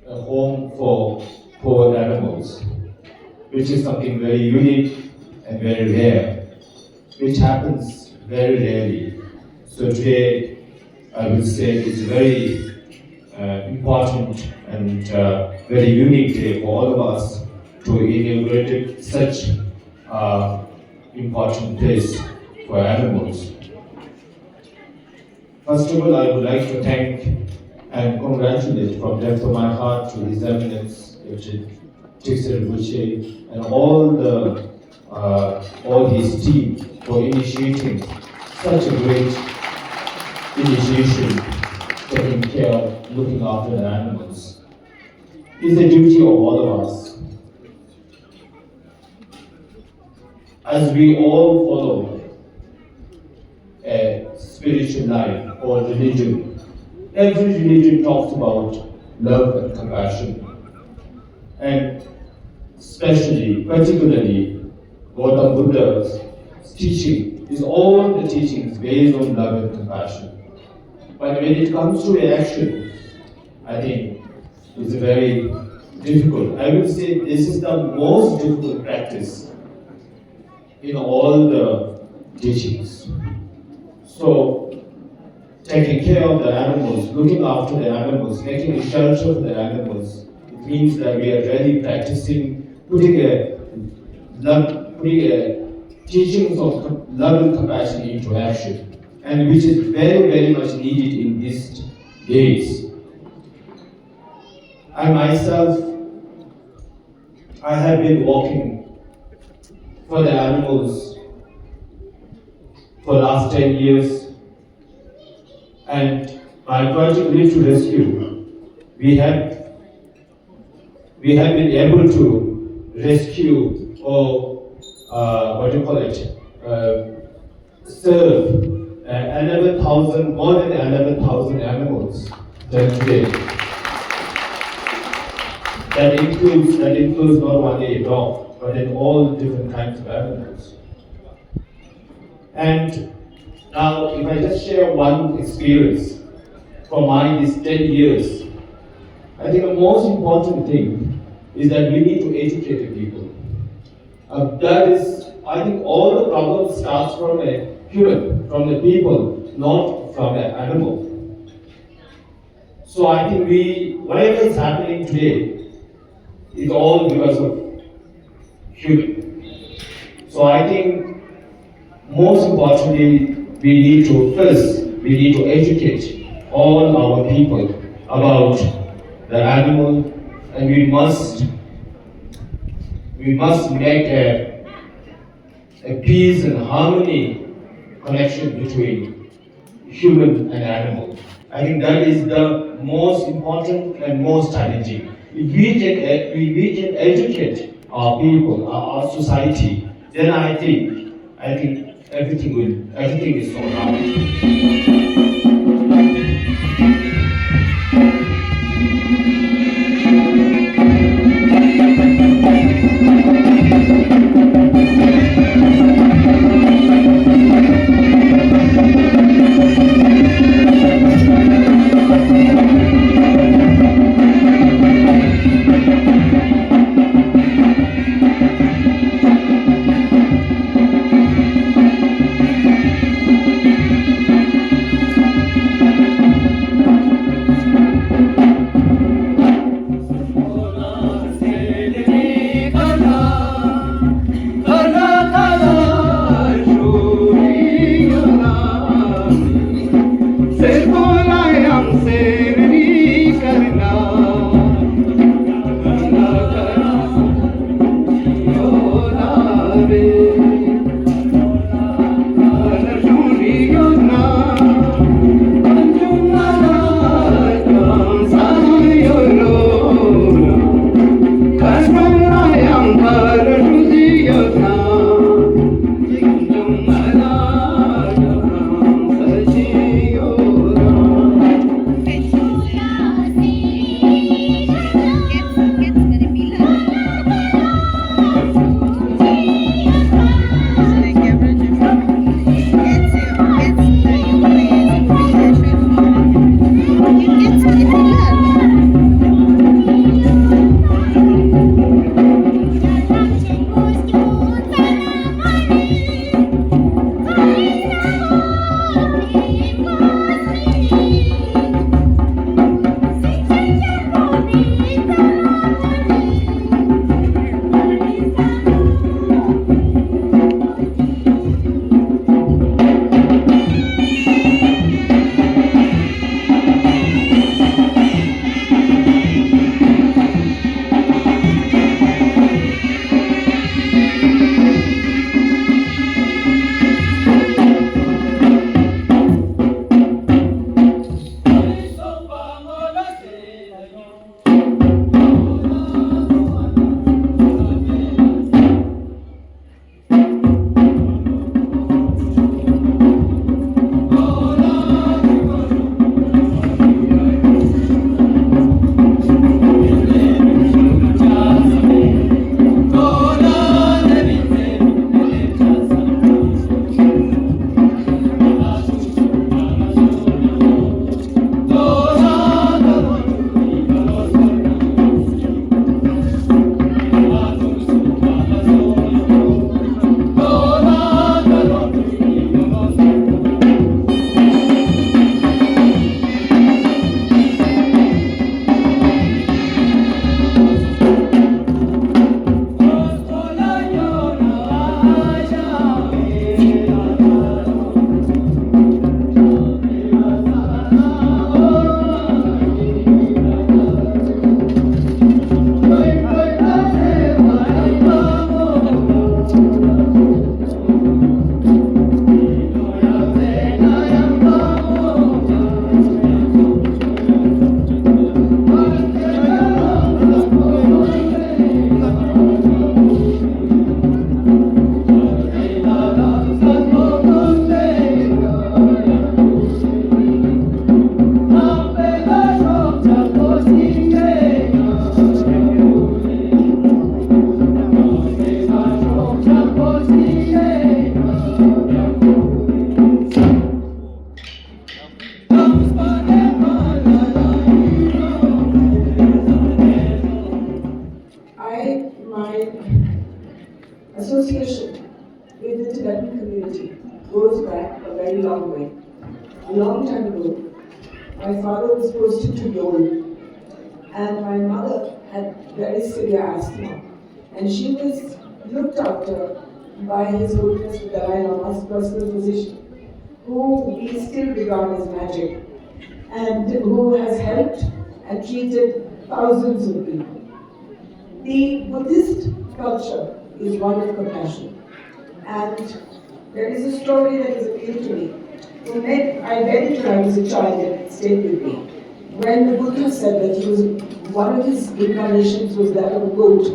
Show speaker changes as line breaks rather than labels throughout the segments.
A home for poor animals, which is something very unique and very rare, which happens very rarely. So today, I would say it's a very important and very unique day for all of us to inaugurate such important place for animals. First of all, I would like to thank and congratulate from depth of my heart to His Eminence, Thiksay, and all his team for initiating such a great initiation, taking care of, looking after the animals. It's the duty of all of us. As we all follow a spiritual life or religion, every religion talks about love and compassion. And especially, particularly, Gautam Buddha's teaching is all the teachings based on love and compassion. But when it comes to action, I think it's very difficult. I would say this is the most difficult practice in all the teachings. So, taking care of the animals, looking after the animals, making a shelter for the animals, it means that we are really practicing, putting a teachings of love and compassion into action, and which is very, very much needed in these days. I myself, I have been working for the animals for the last 10 years, and my project Live to Rescue, we have been able to rescue or serve 11,000, more than 11,000 animals today. That includes not only a dog, but in all different kinds of animals. And now, if I just share one experience from these 10 years, I think the most important thing is that we need to educate the people. That is, I think all the problem starts from a human, from the people, not from an animal. So I think whatever is happening today is all because of human. So I think most importantly, we need to educate all our people about the animal, and we must make a peace and harmony connection between human and animal. I think that is the most important and most challenging. If we can educate our people, our society, then I think everything is sorted out.
association with the Tibetan community goes back a very long way. A long time ago, my father was posted to Yol, and my mother had very severe asthma, and she was looked after by His Holiness the Dalai Lama's personal physician, who we still regard as magic, and who has helped and treated thousands of people. The Buddhist culture is one of compassion, and there is a story that has appealed to me. I read it when I was a child and it stayed with me. When the Buddha said that one of his incarnations was that of a goat,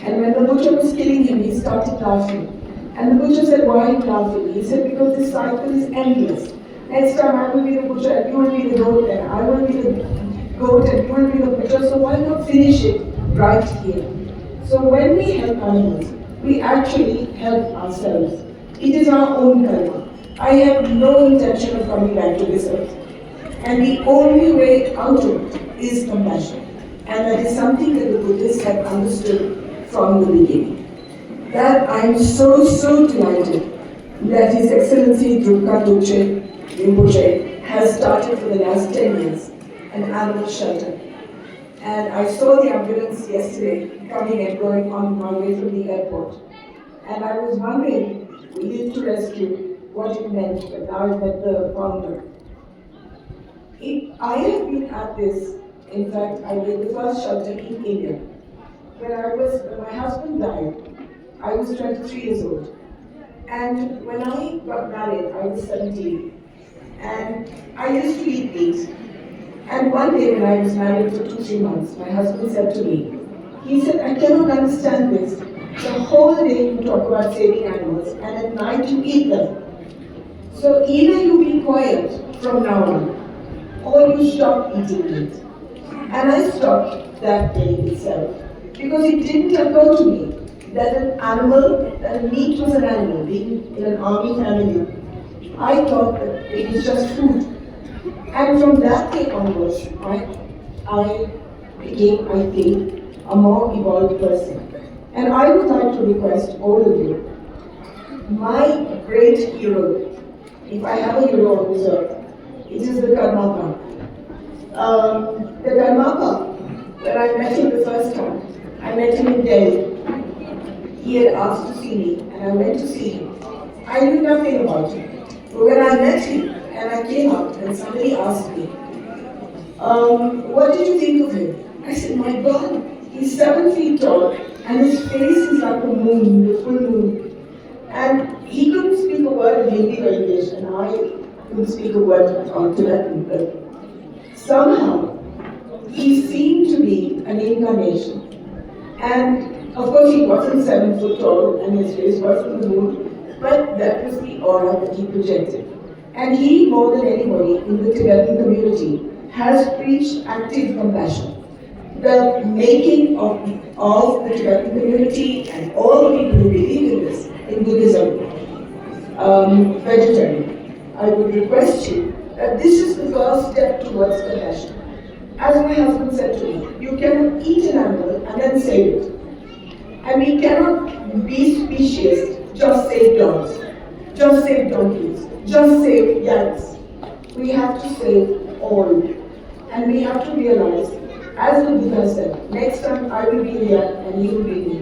and when the Buddha was killing him, he started laughing. And the Buddha said, "Why are you laughing?" He said, "Because this cycle is endless. Next time I will be the Buddha, and you will be the goat, and I will be the goat, and you will be the Buddha. So why not finish it right here?" So when we help animals, we actually help ourselves. It is our own karma. I have no intention of coming back to this earth. And the only way out of it is compassion. And that is something that the Buddhists have understood from the beginning. That I am so delighted that His Excellency Drupka Duche Rinpoche has started for the last 10 years an animal shelter. And I saw the ambulance yesterday coming and going on my way from the airport. And I was wondering, we need to rescue, what it meant, but now I met the founder. I have been at this, in fact, I did the first shelter in India. When my husband died, I was 23 years old. And when I got married, I was 17. And I used to eat meat. And one day when I was married for 2-3 months, my husband said to me, he said, "I cannot understand this. The whole day you talk about saving animals, and at night you eat them. So either you be quiet from now on, or you stop eating meat." And I stopped that day itself, because it didn't occur to me that meat was an animal. Being in an army family, I thought that it was just food. And from that day onwards, I became, I think, a more evolved person. And I would like to request all of you, my great hero, if I have a hero on this earth, it is the Karmapa. The Karmapa, when I met him the first time, I met him in Delhi. He had asked to see me, and I went to see him. I knew nothing about him. But when I met him, and I came out, and somebody asked me, "What did you think of him?" I said, "My God, he's 7 feet tall, and his face is like the moon, the full moon." And he couldn't speak a word of Hindi or English, and I couldn't speak a word of Tibetan. But somehow, he seemed to be an incarnation. And of course, he wasn't 7 foot tall, and his face wasn't the moon, but that was the aura that he projected. And he, more than anybody in the Tibetan community, has preached active compassion. The making of the Tibetan community and all the people who believe in this, in Buddhism, vegetarian. I would request you that this is the first step towards compassion. As my husband said to me, you cannot eat an animal and then save it. And we cannot be specious, just save dogs, just save donkeys, just save yaks. We have to save all. And we have to realize, as the Buddha said, next time I will be a yak and you will be me.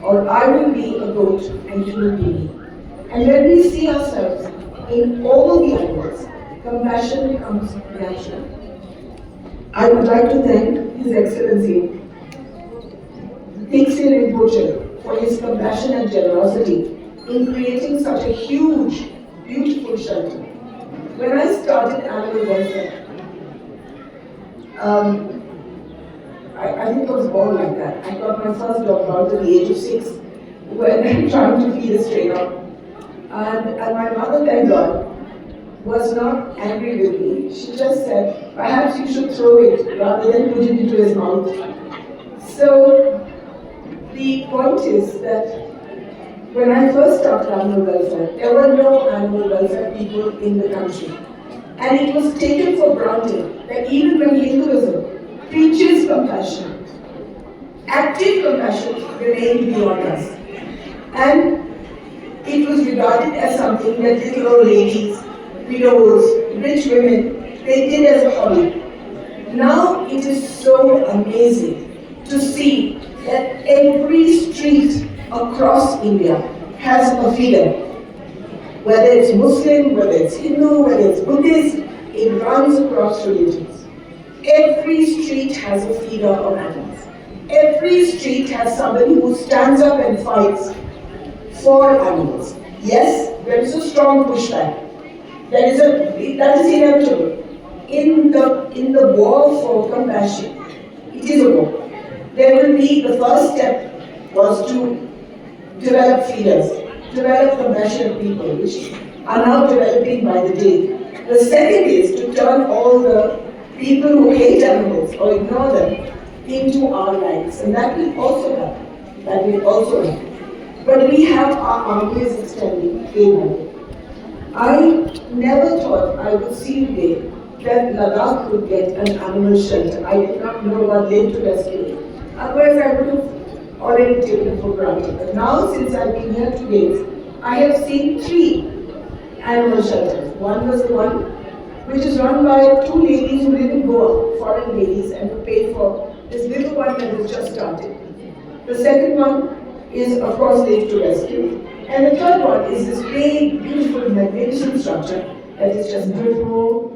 Or I will be a goat and you will be me. And when we see ourselves in all the animals, compassion becomes natural. I would like to thank His Excellency Thiksay Rinpoche for his compassion and generosity in creating such a huge, beautiful shelter. When I started animal welfare, I think I was born like that. I got my first dog out at the age of 6 when I'm trying to feed a stray dog. And my mother, thank God, was not angry with me. She just said, perhaps you should throw it rather than put it into his mouth. So the point is that when I first started animal welfare, there were no animal welfare people in the country. And it was taken for granted that even when Hinduism preaches compassion, active compassion remained beyond us. And it was regarded as something that little old ladies, widows, rich women, they did as a hobby. Now it is so amazing to see that every street across India has a feeder. Whether it's Muslim, whether it's Hindu, whether it's Buddhist, it runs across religions. Every street has a feeder of animals. Every street has somebody who stands up and fights for animals. Yes, there is a strong pushback. That is inevitable. In the war for compassion, it is a war. There will be, the first step was to develop feeders, develop compassionate people, which are now developing by the day. The second is to turn all the people who hate animals or ignore them into our lives, and that will also happen. That will also happen. But we have our armies extending day by day. I never thought I would see the day that Ladakh would get an animal shelter. I did not know about late to rescue. Otherwise, I would have already taken for granted. But now, since I've been here 2 days, I have seen 3 animal shelters. One was the one which is run by 2 ladies who live in Goa, foreign ladies, and who pay for this little one that has just started. The second one is, of course, late to rescue. And the third one is this big, beautiful, magnificent structure that is just beautiful.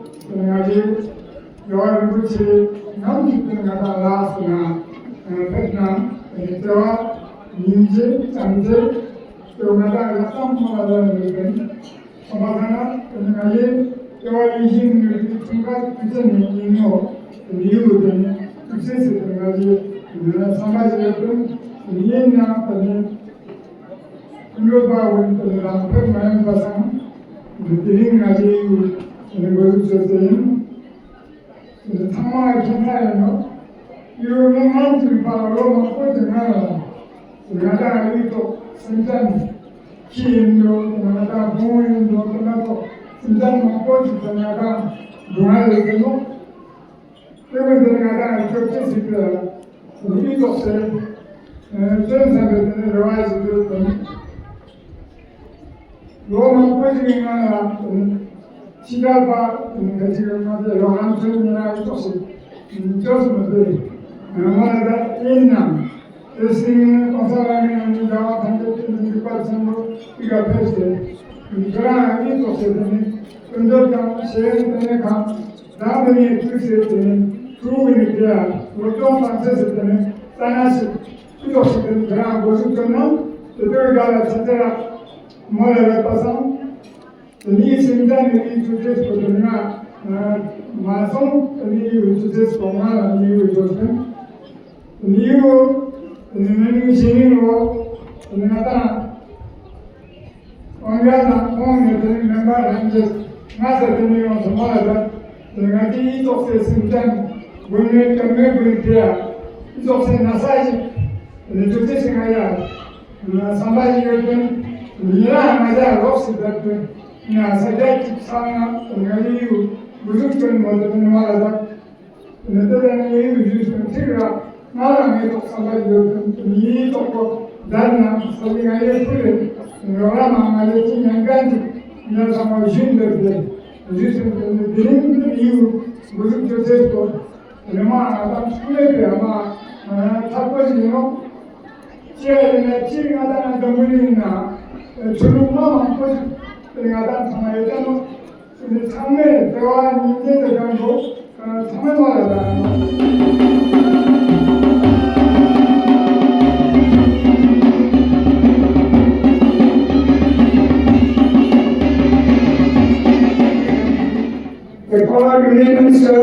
The former Union Minister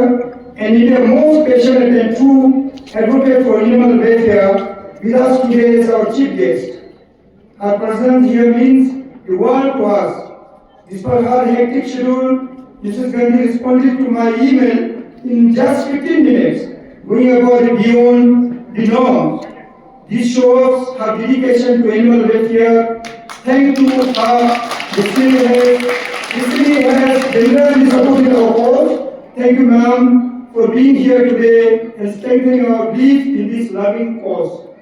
and India most passionate and true advocate for animal welfare with us today as our chief guest. Her presence here means the world to us. Despite her hectic schedule, Mrs. Gandhi responded to my email in just 15 minutes, going above beyond the norms. This shows her dedication to animal welfare. Thank you to her. The city has generally supported our cause. Thank you, ma'am, for being here today and strengthening our belief in this loving cause.